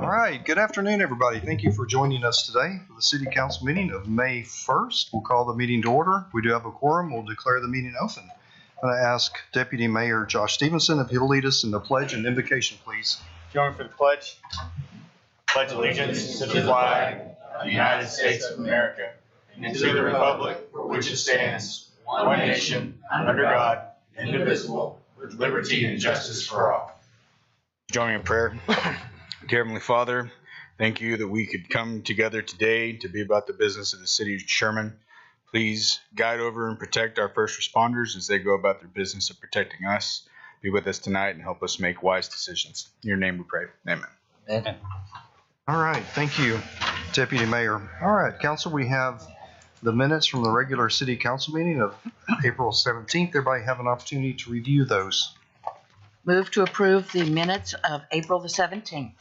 right, good afternoon, everybody. Thank you for joining us today for the City Council meeting of May 1st. We'll call the meeting to order. We do have a quorum. We'll declare the meeting open. I'm going to ask Deputy Mayor Josh Stevenson if he'll lead us in the pledge and invocation, please. Join for the pledge. Pledge allegiance to the flag of the United States of America and to the republic for which it stands, one nation, under God, indivisible, with liberty and justice for all. Joining in prayer. Dear Heavenly Father, thank you that we could come together today to be about the business of the city of Sherman. Please guide over and protect our first responders as they go about their business of protecting us. Be with us tonight and help us make wise decisions. In your name we pray. Amen. Amen. All right, thank you, Deputy Mayor. All right, Council, we have the minutes from the regular City Council meeting of April 17th. Everybody have an opportunity to review those. Move to approve the minutes of April the 17th.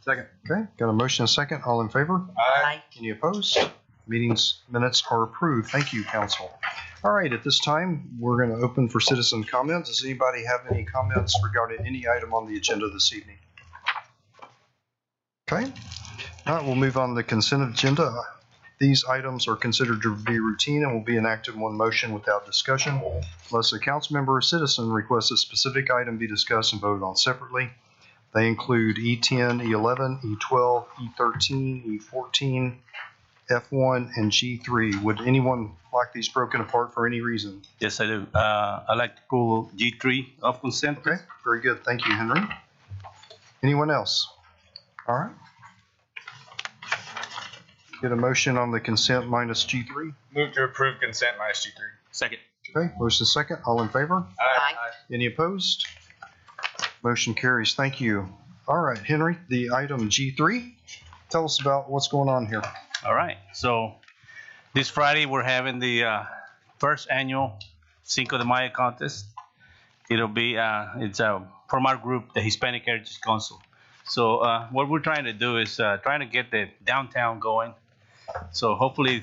Second. Okay, got a motion and a second. All in favor? Aye. Any opposed? Meetings minutes are approved. Thank you, Council. All right, at this time, we're going to open for citizen comments. Does anybody have any comments regarding any item on the agenda this evening? Okay. All right, we'll move on to the consent agenda. These items are considered to be routine and will be enacted in one motion without discussion unless a council member or citizen requests a specific item be discussed and voted on separately. They include E10, E11, E12, E13, E14, F1, and G3. Would anyone like these broken apart for any reason? Yes, I do. I'd like to pull G3 off consent. Okay, very good. Thank you, Henry. Anyone else? All right. Get a motion on the consent minus G3. Move to approve consent minus G3. Second. Okay, motion second. All in favor? Aye. Any opposed? Motion carries. Thank you. All right, Henry, the item G3. Tell us about what's going on here. All right. So this Friday we're having the first annual Cinco de Mayo contest. It'll be it's from our group, the Hispanic Heritage Council. So what we're trying to do is trying to get the downtown going. So hopefully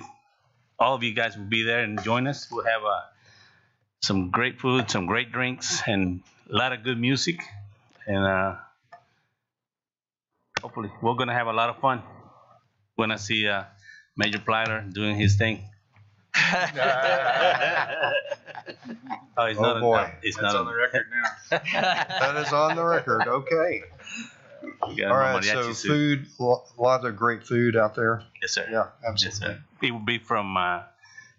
all of you guys will be there and join us. We'll have some great food, some great drinks, and a lot of good music. And hopefully we're going to have a lot of fun when I see Major Platter doing his thing. Oh, it's Oh, boy. It's That's not on the record now. That is on the record. Okay. We got All a right, mariachi so suit. food, a lot of great food out there. Yes, sir. Yeah, Yes, absolutely. sir. It will be from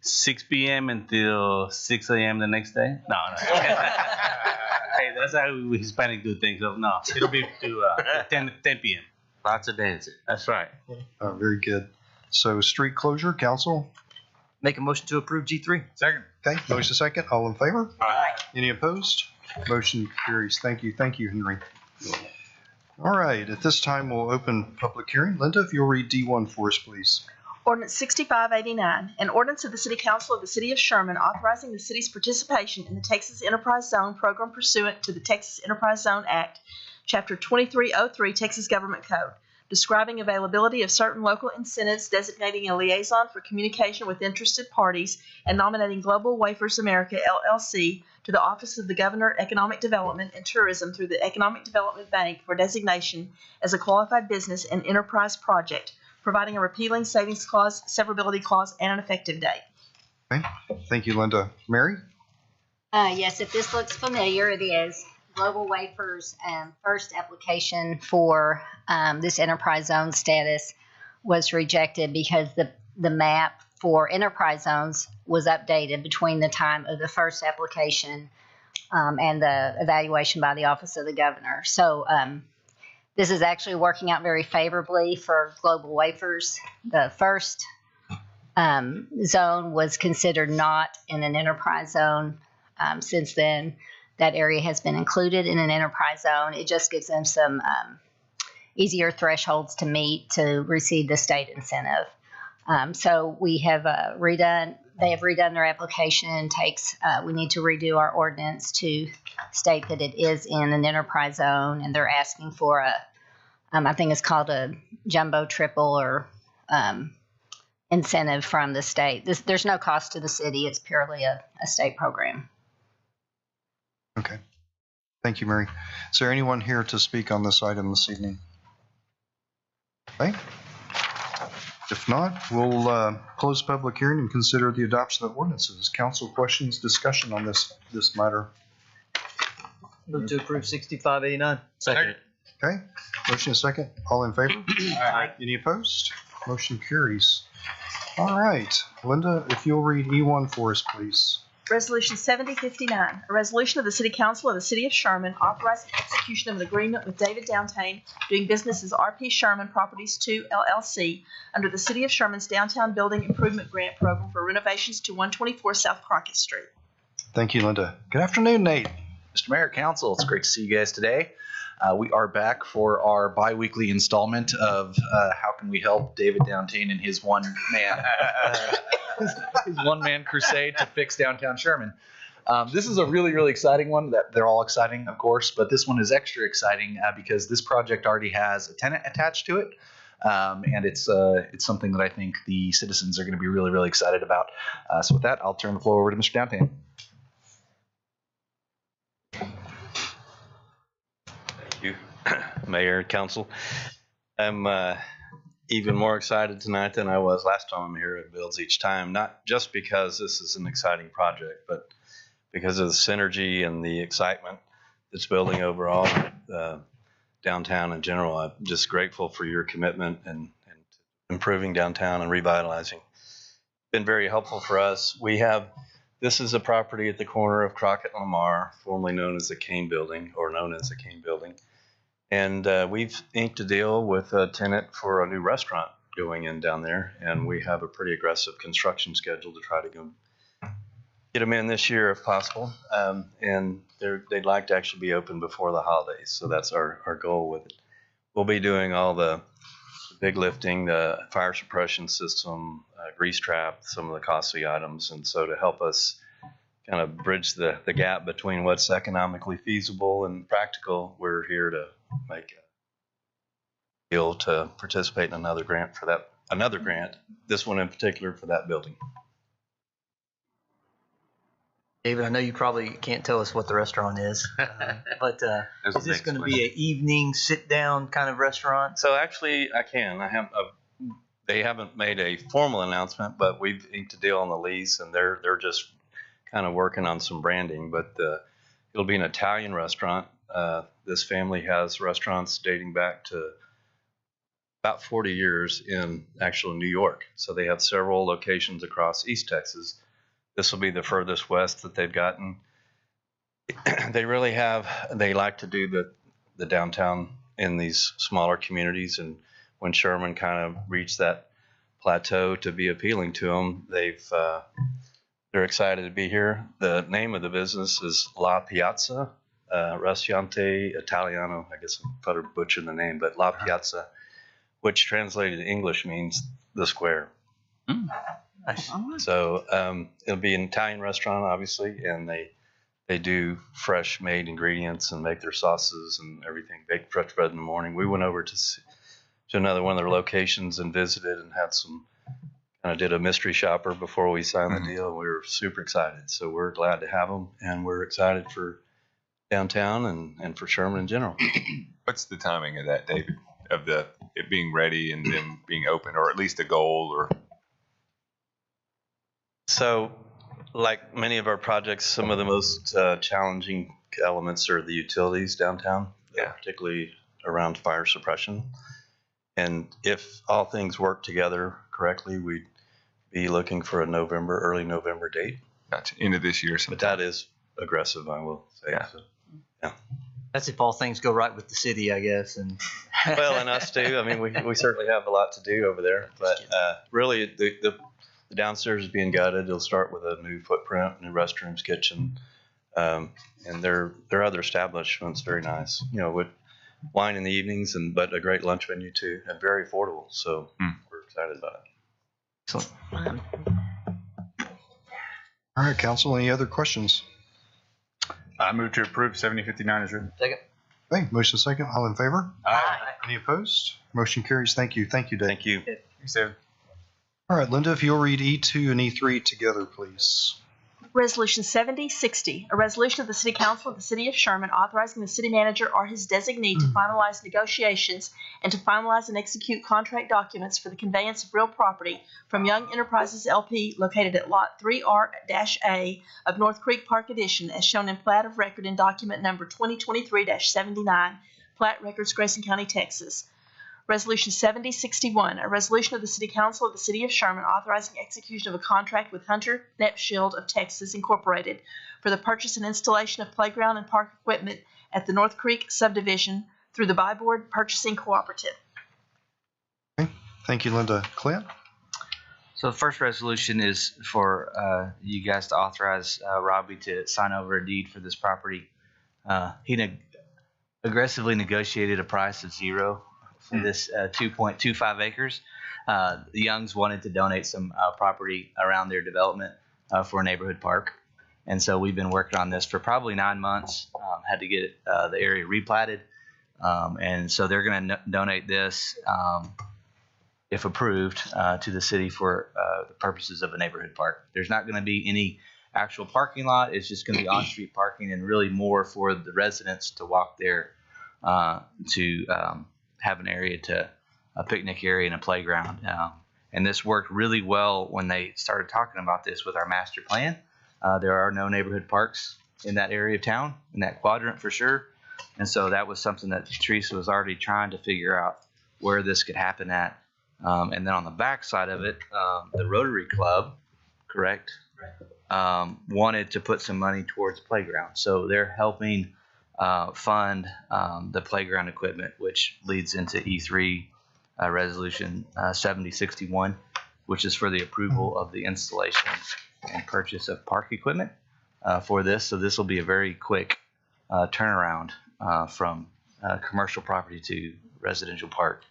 6 p.m. until 6 a.m. the next day. No. Hey, that's how we Hispanic do things. So, no, it'll be to 10 p.m. Lots of dancing. That's right. Very good. So street closure, council. Make a motion to approve G3. Second. Okay, motion second. All in favor? Aye. Any opposed? Motion carries. Thank you. Thank you, Henry. All right, at this time, we'll open public hearing. Linda, if you'll read D1 for us, please. Ordinance 6589, an ordinance of the City Council of the City of Sherman authorizing the city's participation in the Texas Enterprise Zone program pursuant to the Texas Enterprise Zone Act, Chapter 2303 Texas Government Code, describing availability of certain local incentives, designating a liaison for communication with interested parties, and nominating Global Wafers America, LLC, to the Office of the Governor, Economic Development and Tourism through the Economic Development Bank for designation as a qualified business and enterprise project, providing a repealing savings clause, severability clause, and an effective date. Okay, thank you, Linda. Mary? Yes, if this looks familiar, it is. Global Wafers' first application for this enterprise zone status was rejected because the map for enterprise zones was updated between the time of the first application and the evaluation by the Office of the Governor. So this is actually working out very favorably for Global Wafers. The first zone was considered not in an enterprise zone. Since then, that area has been included in an enterprise zone. It just gives them some easier thresholds to meet to receive the state incentive. So we have they have redone their application. We need to redo our ordinance to state that it is in an enterprise zone, and they're asking for I think it's called a jumbo triple or incentive from the state. There's no cost to the city. It's purely a state program. Okay. Thank you, Mary. Is there anyone here to speak on this item this evening? Okay. If not, we'll close public hearing and consider the adoption of ordinances. Council questions, discussion on this matter. Move to approve 6589. Second. Okay, motion is second. All in favor? Any opposed? Motion carries. All right, Linda, if you'll read E1 for us, please. Resolution 7059, a resolution of the City Council of the City of Sherman authorizing execution of an agreement with David Downtain doing business as RP Sherman Properties 2 LLC under the City of Sherman's Downtown Building Improvement Grant Program for renovations to 124 South Crockett Street. Thank you, Linda. Good afternoon, Nate. Mr. Mayor, Council, it's great to see you guys today. We are back for our bi-weekly installment of How Can We Help David Downtain and his one-man crusade to fix downtown Sherman. This is a really, really exciting one. They're all exciting, of course, but this one is extra exciting because this project already has a tenant attached to it. And it's something that I think the citizens are going to be really, really excited about. So with that, I'll turn the floor over to Mr. Downtain. You, Mayor and Council. I'm even more excited tonight than I was last time I'm here. It builds each time, not just because this is an exciting project, but because of the synergy and the excitement that's building overall downtown in general. I'm just grateful for your commitment and improving downtown and revitalizing. Been very helpful for us. This is a property at the corner of Crockett and Lamar, formerly known as the Kane Building, or known as the Kane Building. And we've inked a deal with a tenant for a new restaurant going in down there, and we have a pretty aggressive construction schedule to try to get them in this year if possible. And they'd like to actually be open before the holidays, so that's our goal with it. We'll be doing all the big lifting, the fire suppression system, grease trap, some of the costly items, and so to help us kind of bridge the gap between what's economically feasible and practical, we're here to make a deal to participate in another grant, this one in particular for that building. David, I know you probably can't tell us what the restaurant is, but is this going to be an evening sit-down kind of restaurant? So actually, I can. They haven't made a formal announcement, but we've inked a deal on the lease, and they're just kind of working on some branding. But it'll be an Italian restaurant. This family has restaurants dating back to about 40 years in actual New York. So they have several locations across East Texas. This will be the furthest west that they've gotten. They like to do the downtown in these smaller communities. And when Sherman kind of reached that plateau to be appealing to them, they're excited to be here. The name of the business is La Piazza, Ristorante Italiano. I guess I'm probably butchering the name, but La Piazza, which translated to English means the square. Nice. So it'll be an Italian restaurant, obviously, and they do fresh made ingredients and make their sauces and everything, bake fresh bread in the morning. We went over to another one of their locations and visited and did a mystery shopper before we signed the deal. We were super excited. So we're glad to have them, and we're excited for downtown and for Sherman in general. What's the timing of that, David, of it being ready and then being open, or at least a goal? Or So, like many of our projects, some of the most challenging elements are the utilities downtown, particularly around fire suppression. And if all things work together correctly, we'd be looking for a early November date. Gotcha. End of this year sometime. But that is aggressive, I will say. Yeah. So, yeah. That's if all things go right with the city, I guess. And Well, and us too. I mean, we certainly have a lot to do over there. But really, the downstairs is being gutted. It'll start with a new footprint, new restrooms, kitchen, and their other establishments very nice. With wine in the evenings, but a great lunch menu too, and very affordable. So we're excited about it. excellent. All right, council, any other questions? I move to approve 7059 as written. Second. Okay, motion second. All in favor? Aye. Any opposed? Motion carries. Thank you. Thank you, Dave. Thank you. Thanks, David. All right, Linda, if you'll read E2 and E3 together, please. Resolution 7060, a resolution of the City Council of the City of Sherman authorizing the city manager or his designee to finalize negotiations and to finalize and execute contract documents for the conveyance of real property from Young Enterprises LP located at Lot 3R-A of North Creek Park Addition as shown in plat of record in document number 2023-79, Plat Records, Grayson County, Texas. Resolution 7061, a resolution of the City Council of the City of Sherman authorizing execution of a contract with Hunter Nepshield of Texas Incorporated for the purchase and installation of playground and park equipment at the North Creek subdivision through the Buy Board Purchasing Cooperative. Okay. Thank you, Linda. Clint? So the first resolution is for you guys to authorize Robbie to sign over a deed for this property. He aggressively negotiated a price of $0 for this 2.25 acres. The Youngs wanted to donate some property around their development for a neighborhood park. And so we've been working on this for probably 9 months, had to get the area replatted. And so they're going to donate this, if approved, to the city for the purposes of a neighborhood park. There's not going to be any actual parking lot. It's just going to be on-street parking and really more for the residents to walk there to have an area a picnic area and a playground. And this worked really well when they started talking about this with our master plan. There are no neighborhood parks in that area of town, in that quadrant for sure. And so that was something that Teresa was already trying to figure out where this could happen at. And then on the back side of it, the Rotary Club, correct? Wanted to put some money towards playground. So they're helping fund the playground equipment, which leads into E3 resolution 7061, which is for the approval of the installation and purchase of park equipment for this. So this will be a very quick turnaround from commercial property to residential park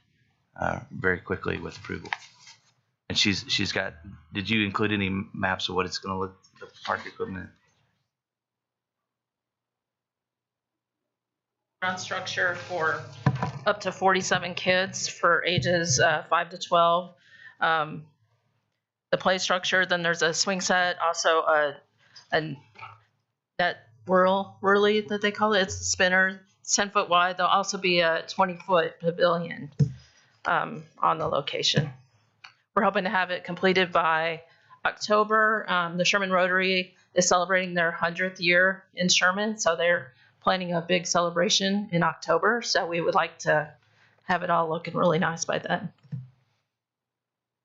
very quickly with approval. And she's got, did you include any maps of what it's going to look, the park equipment? Structure for up to 47 kids for ages 5 to 12. The play structure, then there's a swing set, also a net whirly that they call it. It's a spinner. It's 10 foot wide. There'll also be a 20-foot pavilion on the location. We're hoping to have it completed by October. The Sherman Rotary is celebrating their 100th year in Sherman, so they're planning a big celebration in October, so we would like to have it all looking really nice by then.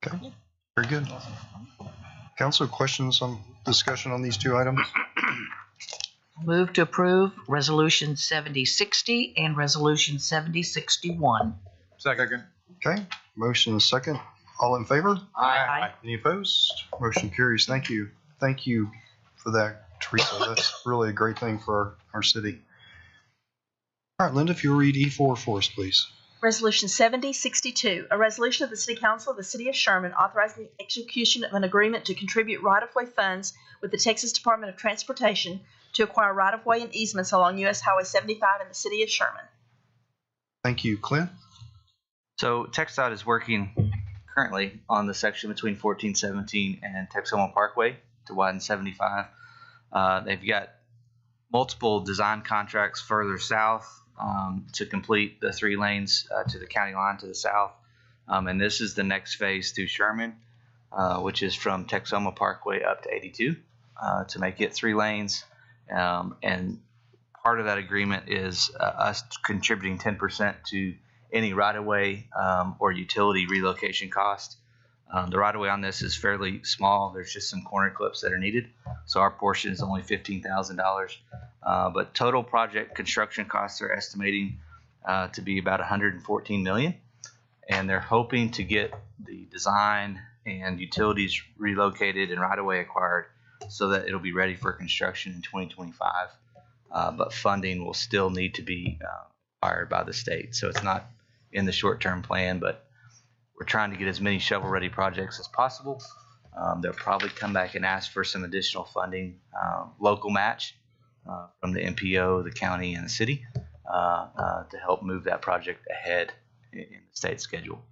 Okay, very good. Council, questions on discussion on these two items? Move to approve Resolution 7060 and Resolution 7061. Second. Okay, motion and second. All in favor? Aye. Any opposed? Motion carries. Thank you. Thank you for that, Teresa. That's really a great thing for our city. All right, Linda, if you'll read E4 for us, please. Resolution 7062, a resolution of the City Council of the City of Sherman authorizing the execution of an agreement to contribute right-of-way funds with the Texas Department of Transportation to acquire right-of-way and easements along U.S. Highway 75 in the City of Sherman. Thank you. Clint? So TxDOT is working currently on the section between 1417 and Texoma Parkway to widen 75. They've got multiple design contracts further south to complete the 3 lanes to the county line to the south. And this is the next phase through Sherman, which is from Texoma Parkway up to 82 to make it 3 lanes. And part of that agreement is us contributing 10% to any right-of-way or utility relocation cost. The right-of-way on this is fairly small. There's just some corner clips that are needed. So our portion is only $15,000. But total project construction costs are estimating to be about $114 million. And they're hoping to get the design and utilities relocated and right-of-way acquired so that it'll be ready for construction in 2025. But funding will still need to be acquired by the state. So it's not in the short-term plan, but we're trying to get as many shovel-ready projects as possible. They'll probably come back and ask for some additional funding, local match from the MPO, the county, and the city to help move that project ahead in the state schedule.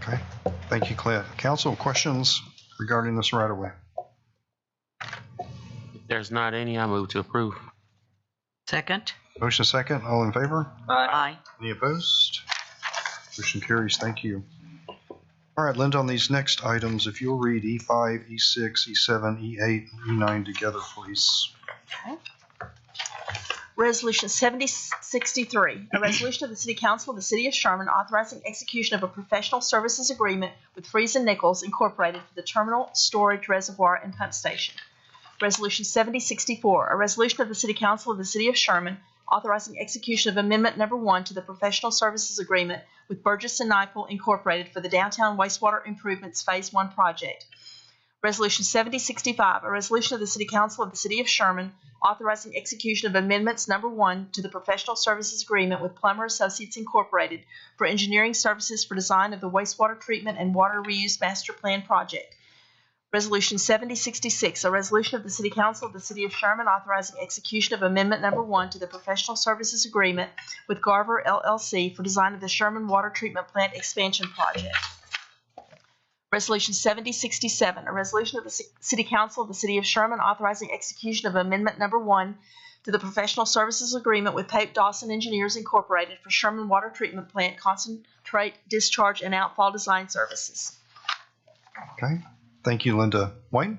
Okay. Thank you, Clint. Council, questions regarding this right of way? If there's not any, I move to approve. Second? Motion second, all in favor? Aye. Any opposed? Motion carries. Thank you. All right, Linda, on these next items, if you'll read E5, E6, E7, E8, and E9 together, please. Resolution 7063, a resolution of the City Council of the City of Sherman authorizing execution of a professional services agreement with Freeze and Nichols Incorporated for the terminal, storage, reservoir, and pump station. Resolution 7064, a resolution of the City Council of the City of Sherman authorizing execution of Amendment Number 1 to the professional services agreement with Burgess and Nyepel Incorporated for the downtown wastewater improvements Phase 1 project. Resolution 7065, a resolution of the City Council of the City of Sherman authorizing execution of Amendments Number 1 to the professional services agreement with Plummer Associates Incorporated for engineering services for design of the wastewater treatment and water reuse master plan project. Resolution 7066, a resolution of the City Council of the City of Sherman authorizing execution of Amendment Number 1 to the professional services agreement with Garver LLC for design of the Sherman Water Treatment Plant expansion project. Resolution 7067, a resolution of the City Council of the City of Sherman authorizing execution of Amendment Number 1 to the professional services agreement with Pape Dawson Engineers Incorporated for Sherman Water Treatment Plant concentrate, discharge, and outfall design services. Okay. Thank you, Linda. Wayne?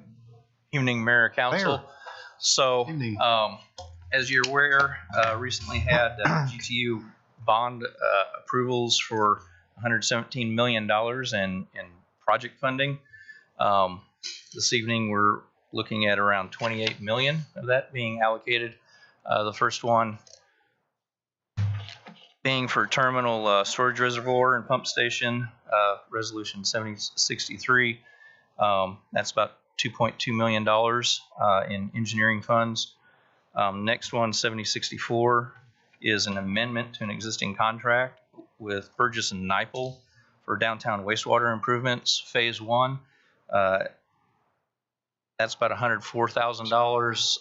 Evening, Mayor, Council. Mayor. So, as you're aware, recently had GTU bond approvals for $117 million in project funding. This evening, we're looking at around $28 million of that being allocated. The first one being for terminal storage reservoir and pump station, resolution 7063. That's about $2.2 million in engineering funds. Next one, 7064, is an amendment to an existing contract with Burgess and Nyepel for downtown wastewater improvements, Phase 1. That's about $104,000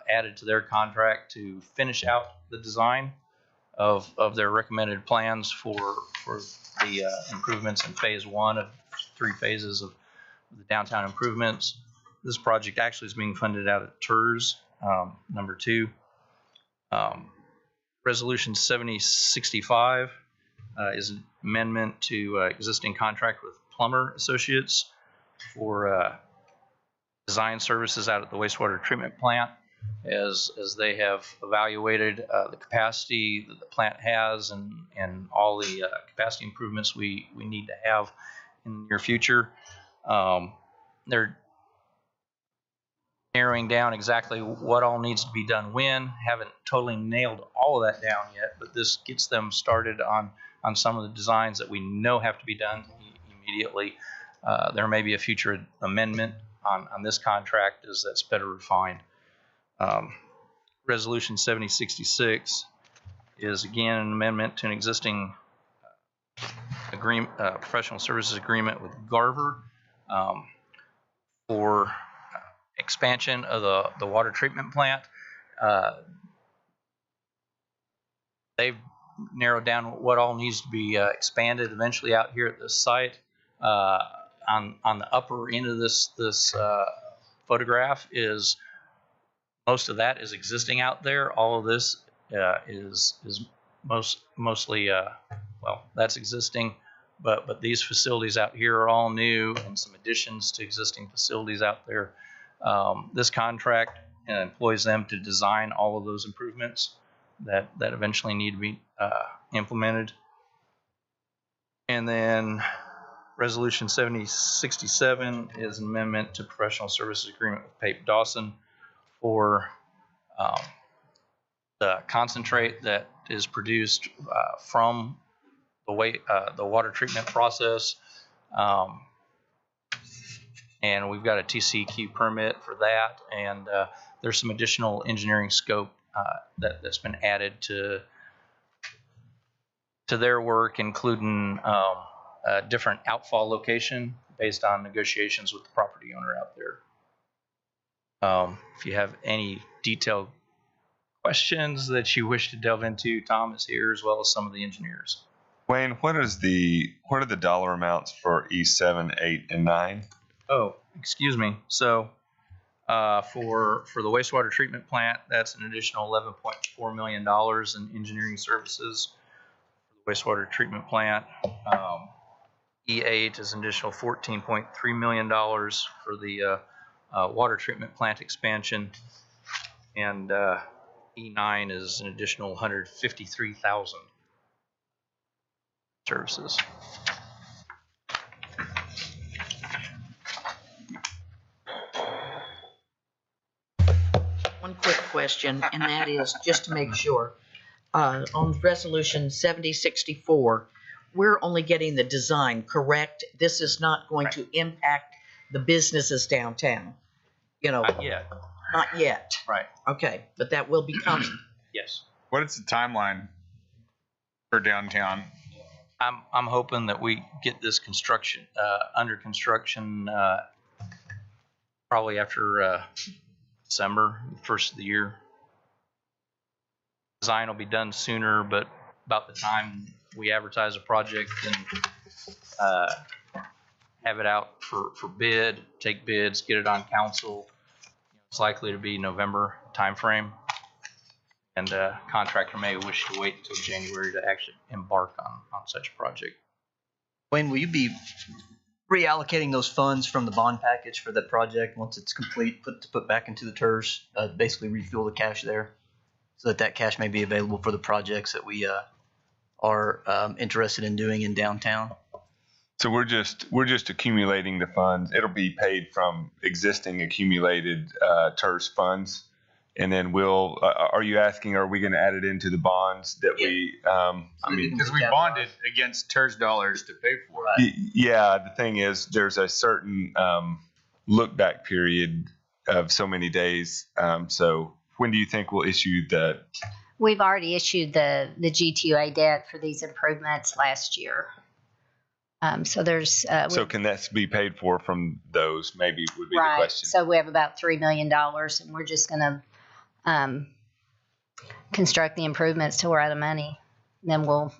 added to their contract to finish out the design of their recommended plans for the improvements in Phase 1 of 3 phases of the downtown improvements. This project actually is being funded out of TERS number 2. Resolution 7065 is an amendment to existing contract with Plummer Associates for design services out at the wastewater treatment plant, as they have evaluated the capacity that the plant has and all the capacity improvements we need to have in the near future. They're narrowing down exactly what all needs to be done when. Haven't totally nailed all of that down yet, but this gets them started on some of the designs that we know have to be done immediately. There may be a future amendment on this contract as that's better refined. Resolution 7066 is again an amendment to an existing agreement, professional services agreement with Garver for expansion of the water treatment plant. They've narrowed down what all needs to be expanded eventually out here at this site. On the upper end of this photograph is most of that is existing out there. All of this is mostly well, that's existing, but these facilities out here are all new and some additions to existing facilities out there. This contract employs them to design all of those improvements that eventually need to be implemented. And then Resolution 7067 is an amendment to professional services agreement with Pape Dawson for the concentrate that is produced from the water treatment process. And we've got a TCEQ permit for that, and there's some additional engineering scope that's been added to their work, including a different outfall location based on negotiations with the property owner out there. If you have any detailed questions that you wish to delve into, Tom is here, as well as some of the engineers. Wayne, what are the dollar amounts for E7, 8, and 9? Oh, excuse me. So for the wastewater treatment plant, that's an additional $11.4 million in engineering services for the wastewater treatment plant. E8 is an additional $14.3 million for the water treatment plant expansion, and E9 is an additional $153,000 services. One quick question, and that is just to make sure, on resolution 7064, we're only getting the design, correct? This is not going to impact the businesses downtown, you know? Not yet. Not yet. Right. Okay, but that will be coming. Yes. What is the timeline for downtown? I'm hoping that we get this construction under construction probably after December, first of the year. Design will be done sooner, but about the time we advertise a project and have it out for bid, take bids, get it on council, it's likely to be November timeframe. And contractor may wish to wait until January to actually embark on such a project. Wayne, will you be reallocating those funds from the bond package for that project once it's complete, put back into the TERS, basically refuel the cash there, so that cash may be available for the projects that we are interested in doing in downtown? So we're just accumulating the funds. It'll be paid from existing accumulated TERS funds. And then are you asking, are we going to add it into the bonds that we, Because we bonded against TERS dollars to pay for it. Yeah, the thing is, there's a certain look back period of so many days. So when do you think we'll issue the? We've already issued the G2A debt for these improvements last year. So there's. So can that be paid for from those? Maybe would be the question. So we have about $3 million, and we're just going to construct the improvements till we're out of money. And then we'll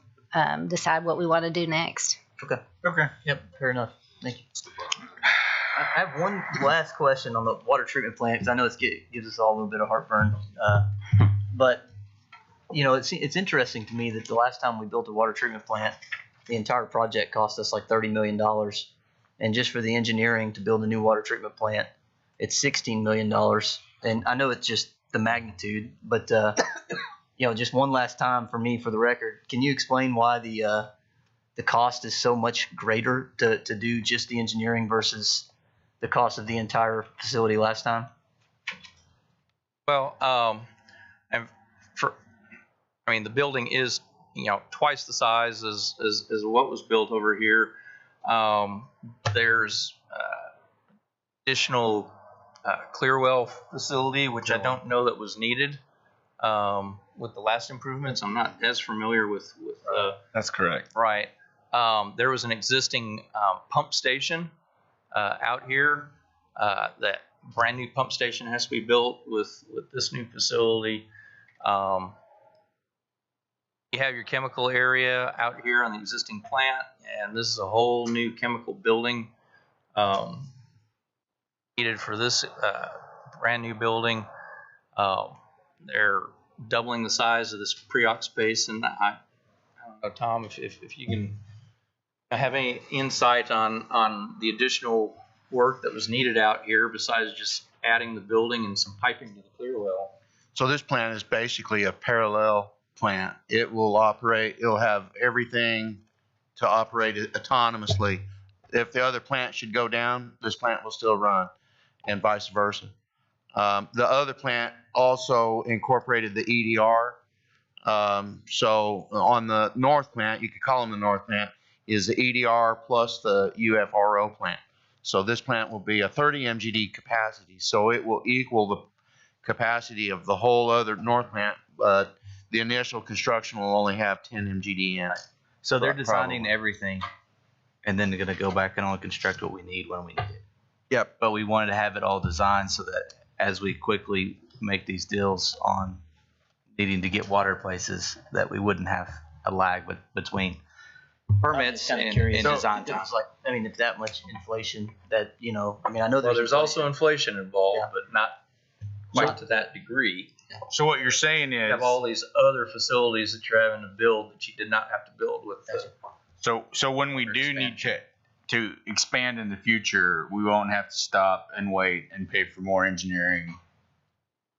decide what we want to do next. Okay. Okay. Yep. Fair enough. Thank you. I have one last question on the water treatment plant, because I know it gives us all a little bit of heartburn. But you know, it's interesting to me that the last time we built a water treatment plant, the entire project cost us like $30 million, and just for the engineering to build a new water treatment plant, it's $16 million. And I know it's just the magnitude, but you know, just one last time for me, for the record, can you explain why the cost is so much greater to do just the engineering versus the cost of the entire facility last time? Well, the building is, you know, twice the size as what was built over here. There's additional clear well facility, which I don't know that was needed with the last improvements. I'm not as familiar with That's correct. Right. There was an existing pump station out here. That brand new pump station has to be built with this new facility. You have your chemical area out here on the existing plant, and this is a whole new chemical building needed for this brand new building. They're doubling the size of this pre-ox space, and I don't know, Tom, if you can have any insight on the additional work that was needed out here besides just adding the building and some piping to the clear well. So this plant is basically a parallel plant. It will operate, it'll have everything to operate autonomously. If the other plant should go down, this plant will still run, and vice versa. The other plant also incorporated the EDR. So on the north plant, you could call them the north plant, is the EDR plus the UFRO plant. So this plant will be a 30 MGD capacity. So it will equal the capacity of the whole other north plant, but the initial construction will only have 10 MGD in it. So they're designing everything, and then they're going to go back and only construct what we need when we need it. Yep. But we wanted to have it all designed so that as we quickly make these deals on needing to get water places, that we wouldn't have a lag between permits kind of and curious. design If time. there's like, I mean, if that much inflation that, you know, I mean, I know Well, there's. there's also inflation involved, Yeah. but not to that degree. So what you're saying You is, have all these other facilities that you're having to build that you did not have to build with the. so when we do need to expand in the future, we won't have to stop and wait and pay for more engineering.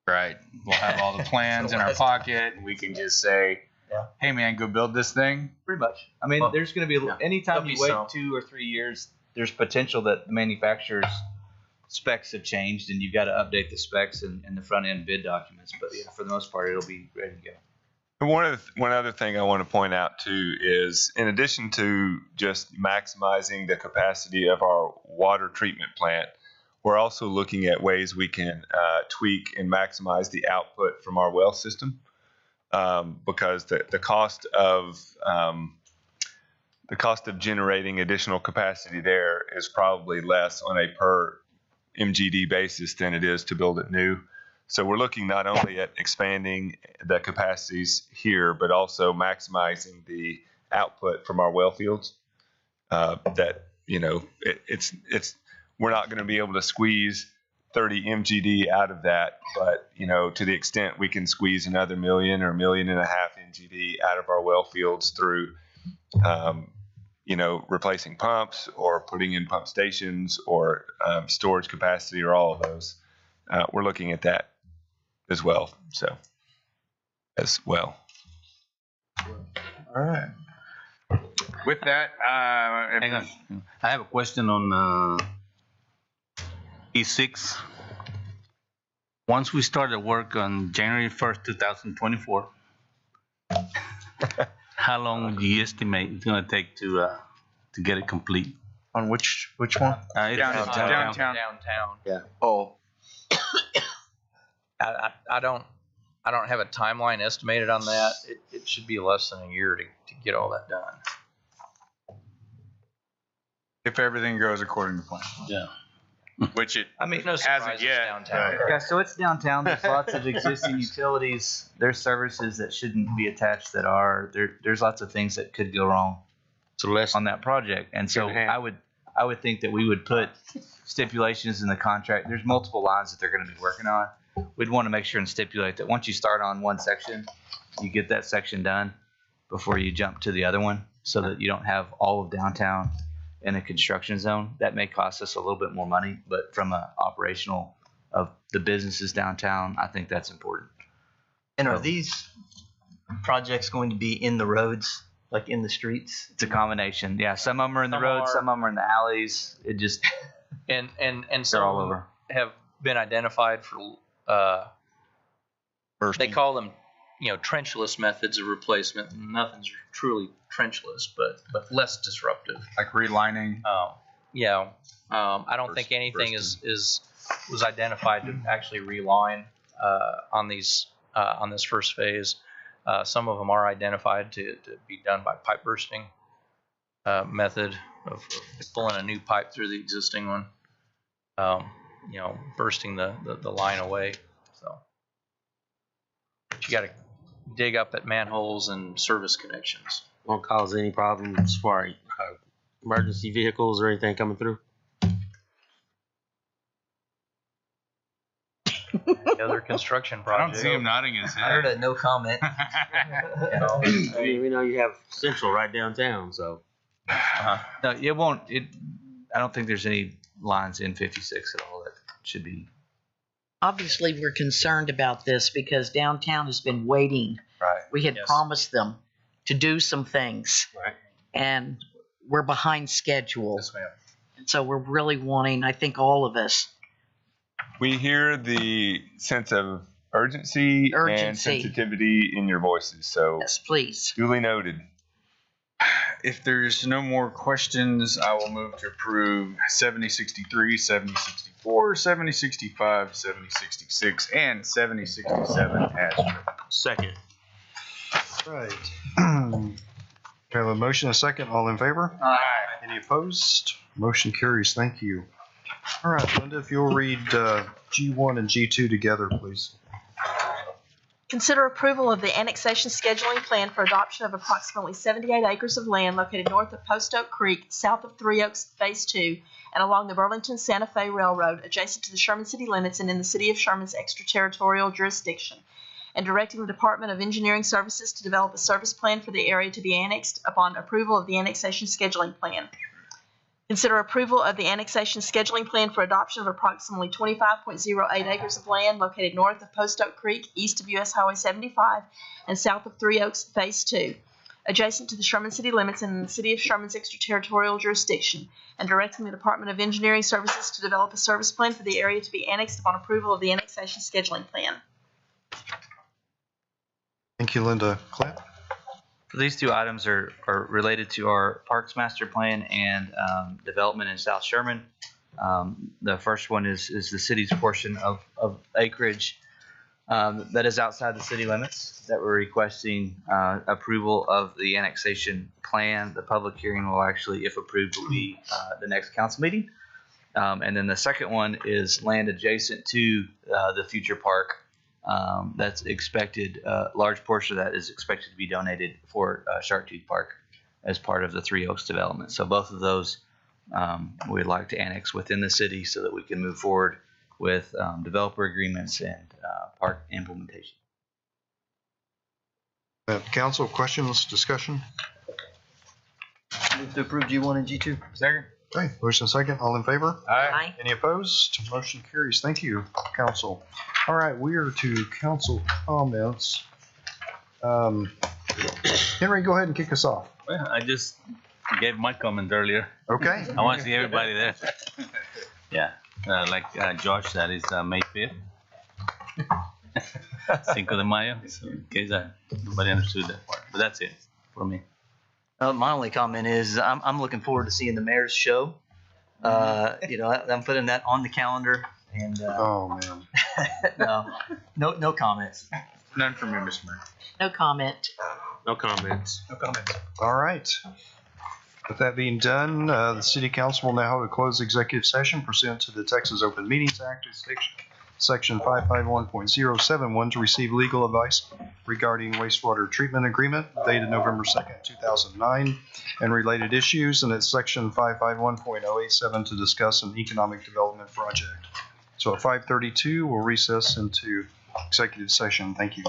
Right? We'll have all the plans in our pocket and we can just say, Yeah. hey man, go build this thing. Pretty much. I mean, Well, there's going to be, anytime there'll you be wait some. 2 or 3 years, there's potential that the manufacturer's specs have changed and you've got to update the specs and the front end bid documents. But yeah, for the most part, it'll be ready to go. And one other thing I want to point out too is, in addition to just maximizing the capacity of our water treatment plant, we're also looking at ways we can tweak and maximize the output from our well system, because the cost of generating additional capacity there is probably less on a per MGD basis than it is to build it new. So we're looking not only at expanding the capacities here, but also maximizing the output from our well fields. That, you know, we're not going to be able to squeeze 30 MGD out of that, but, you know, to the extent we can squeeze another 1 million or 1.5 million MGD out of our well fields through, you know, replacing pumps or putting in pump stations or storage capacity or all of those, we're looking at that as well. So, as well. All right. With that, Hang on. I have a question on E6. Once we start the work on January 1st, 2024, how long do you estimate it's going to take to get it complete? On which one? It's Downtown. Yeah. Oh. I don't have a timeline estimated on that. It should be less than a year to get all that done. If everything goes according to plan. Yeah. Which it I mean, no hasn't surprises yet. downtown. Yeah, so it's downtown. There's lots of existing utilities. There's services that shouldn't be attached that are. There's lots of things that could go wrong on that project. And so I would think that we would put stipulations in the contract. There's multiple lines that they're going to be working on. We'd want to make sure and stipulate that once you start on one section, you get that section done before you jump to the other one, so that you don't have all of downtown in a construction zone. That may cost us a little bit more money, but from a operational of the businesses downtown, I think that's important. And are these projects going to be in the roads, like in the streets? It's a combination. Yeah, some of them are in the Some roads, are. some of them are in the alleys. It just, And they're some all of them over. have been identified for, they call them, you know, trenchless methods of replacement. Nothing's truly trenchless, but less disruptive. Like relining. Yeah, I don't think anything was identified to actually reline on this first phase. Some of them are identified to be done by pipe bursting method of pulling a new pipe through the existing one. You know, bursting the line away. So but you got to dig up at manholes and service connections. Won't cause any problems for emergency vehicles or anything coming through. The other construction I don't project. see him nodding his I heard head. a no comment. I mean, we know you have Central right downtown, so. no, it won't, I don't think there's any lines in 56 at all that should be. Obviously, we're concerned about this because downtown has been waiting. Right. We had Yes. promised them to do some things. Right. And we're behind schedule. Yes, ma'am. So we're really wanting, I think all of us, We hear the sense of urgency and Urgency. sensitivity in your voices. So yes, please. duly noted. If there's no more questions, I will move to approve 7063, 7064, 7065, 7066, and 7067 as written. Second. Right. We have a motion and a second. All in favor? Aye. Any opposed? Motion carries. Thank you. All right, Linda, if you'll read G1 and G2 together, please. Consider approval of the annexation scheduling plan for adoption of approximately 78 acres of land located north of Post Oak Creek, south of Three Oaks Phase 2, and along the Burlington Santa Fe Railroad, adjacent to the Sherman city limits and in the city of Sherman's extraterritorial jurisdiction, and directing the Department of Engineering Services to develop a service plan for the area to be annexed upon approval of the annexation scheduling plan. Consider approval of the annexation scheduling plan for adoption of approximately 25.08 acres of land located north of Post Oak Creek, east of US Highway 75, and south of Three Oaks Phase 2, adjacent to the Sherman city limits and in the city of Sherman's extraterritorial jurisdiction, and directing the Department of Engineering Services to develop a service plan for the area to be annexed upon approval of the annexation scheduling plan. Thank you, Linda. Clint? These two items are related to our Parks Master Plan and development in South Sherman. The first one is the city's portion of acreage that is outside the city limits that we're requesting approval of the annexation plan. The public hearing will actually, if approved, will be the next council meeting. And then the second one is land adjacent to the future park. That's expected, large portion of that is expected to be donated for Shark Tooth Park as part of the Three Oaks development. So both of those we'd like to annex within the city so that we can move forward with developer agreements and park implementation. Council, questions, discussion? Move to approve G1 and G2. Second. Okay, motion second. All in favor? Aye. Any opposed? Motion carries. Thank you, council. All right, we are to council comments. Henry, go ahead and kick us off. Well, I just gave my comment earlier. Okay. I want to see everybody there. Yeah, like Josh said, it's May 5th. Cinco de Mayo, so in case nobody understood that part. But that's it for me. My only comment is I'm looking forward to seeing the mayor's show. I'm putting that on the calendar. And oh man, no comments. None from me, Mr. Mayor. No comment. No comments. No comments. All right. With that being done, the city council will now have a closed executive session pursuant to the Texas Open Meetings Act, section 551.071, to receive legal advice regarding wastewater treatment agreement dated November 2nd, 2009, and related issues, and it's section 551.087 to discuss an economic development project. So at 5:32, we'll recess into executive session. Thank you.